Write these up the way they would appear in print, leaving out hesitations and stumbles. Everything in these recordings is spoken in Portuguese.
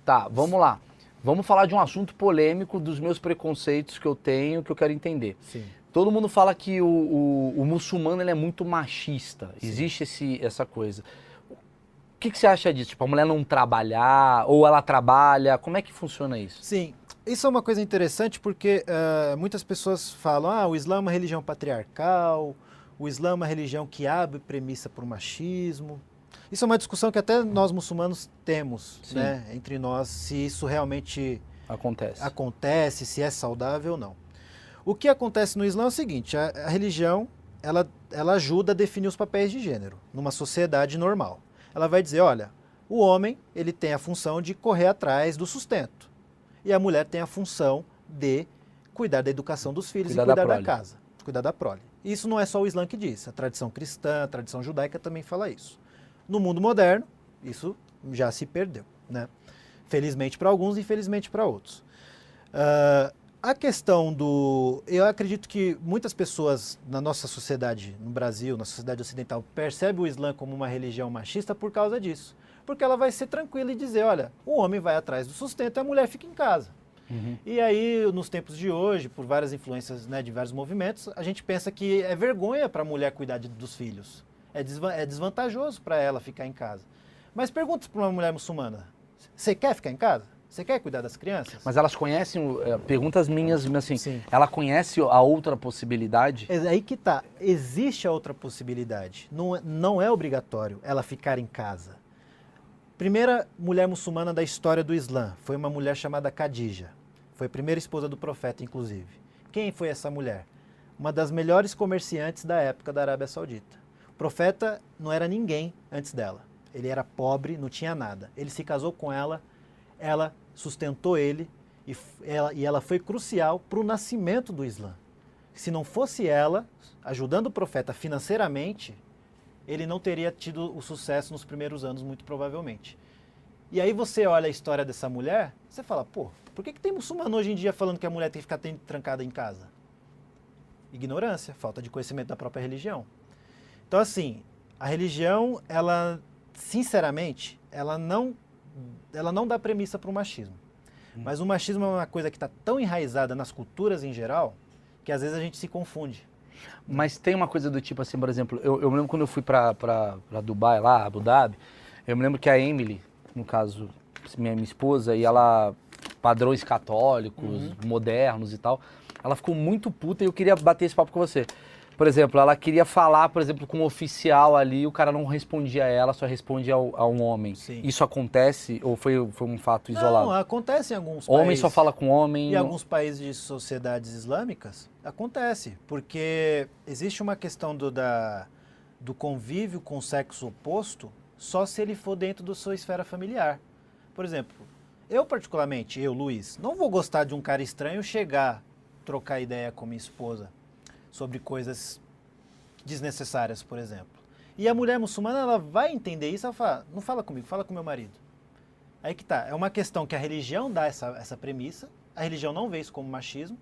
Tá, vamos lá. Vamos falar de um assunto polêmico dos meus preconceitos que eu tenho, que eu quero entender. Sim. Todo mundo fala que o muçulmano ele é muito machista. Sim. Existe essa coisa. O que você acha disso? Tipo, a mulher não trabalhar, ou ela trabalha, como é que funciona isso? Sim, isso é uma coisa interessante porque muitas pessoas falam, o Islã é uma religião patriarcal, o Islã é uma religião que abre premissa para o machismo. Isso é uma discussão que até nós muçulmanos temos, né, entre nós, se isso realmente acontece, se é saudável ou não. O que acontece no Islã é o seguinte, a religião ela ajuda a definir os papéis de gênero numa sociedade normal. Ela vai dizer, olha, o homem ele tem a função de correr atrás do sustento e a mulher tem a função de cuidar da educação dos filhos e cuidar da casa, cuidar da prole. Isso não é só o Islã que diz, a tradição cristã, a tradição judaica também fala isso. No mundo moderno, isso já se perdeu, né? Felizmente para alguns, infelizmente para outros. A questão eu acredito que muitas pessoas na nossa sociedade, no Brasil, na sociedade ocidental, percebem o Islã como uma religião machista por causa disso. Porque ela vai ser tranquila e dizer, olha, o homem vai atrás do sustento e a mulher fica em casa. Uhum. E aí, nos tempos de hoje, por várias influências, né, de vários movimentos, a gente pensa que é vergonha para a mulher cuidar dos filhos. É desvantajoso para ela ficar em casa. Mas pergunta para uma mulher muçulmana, você quer ficar em casa? Você quer cuidar das crianças? Mas elas conhecem, perguntas minhas, assim, sim, ela conhece a outra possibilidade? É aí que tá, existe a outra possibilidade. Não é obrigatório ela ficar em casa. Primeira mulher muçulmana da história do Islã foi uma mulher chamada Khadija. Foi a primeira esposa do profeta, inclusive. Quem foi essa mulher? Uma das melhores comerciantes da época da Arábia Saudita. O profeta não era ninguém antes dela. Ele era pobre, não tinha nada. Ele se casou com ela, ela sustentou ele e ela foi crucial para o nascimento do Islã. Se não fosse ela ajudando o profeta financeiramente, ele não teria tido o sucesso nos primeiros anos, muito provavelmente. E aí você olha a história dessa mulher, você fala, pô, por que tem muçulmano hoje em dia falando que a mulher tem que ficar trancada em casa? Ignorância, falta de conhecimento da própria religião. Então assim, a religião, ela, sinceramente, ela não dá premissa para o machismo. Mas o machismo é uma coisa que está tão enraizada nas culturas em geral, que às vezes a gente se confunde. Mas tem uma coisa do tipo assim, por exemplo, eu me lembro quando eu fui para Dubai, lá, Abu Dhabi, eu me lembro que a Emily, no caso, minha esposa, e ela, padrões católicos, modernos e tal, ela ficou muito puta e eu queria bater esse papo com você. Por exemplo, ela queria falar, por exemplo, com um oficial ali, o cara não respondia a ela, só respondia a um homem. Sim. Isso acontece ou foi um fato isolado? Não, acontece em alguns países. Homem só fala com homem. Em alguns países de sociedades islâmicas, acontece. Porque existe uma questão do convívio com o sexo oposto só se ele for dentro da sua esfera familiar. Por exemplo, eu particularmente, Luiz, não vou gostar de um cara estranho chegar, trocar ideia com minha esposa sobre coisas desnecessárias, por exemplo. E a mulher muçulmana, ela vai entender isso, ela fala, não fala comigo, fala com meu marido. Aí que tá, é uma questão que a religião dá essa premissa, a religião não vê isso como machismo,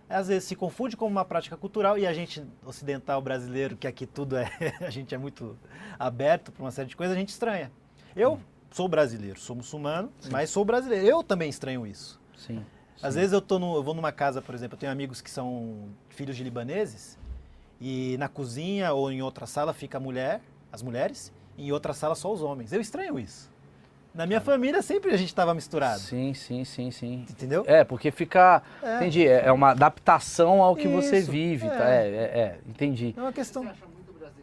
às vezes se confunde como uma prática cultural e a gente ocidental brasileiro, que aqui tudo a gente é muito aberto para uma série de coisas, a gente estranha. Eu sou brasileiro, sou muçulmano, mas sou brasileiro, eu também estranho isso. Sim. Às vezes eu vou numa casa, por exemplo, eu tenho amigos que são filhos de libaneses e na cozinha ou em outra sala fica as mulheres, e em outra sala só os homens. Eu estranho isso. Na minha família sempre a gente estava misturado. Sim. Entendeu? Porque fica... Entendi, é uma adaptação ao que você Isso, vive, tá? Entendi. É uma questão... Você acha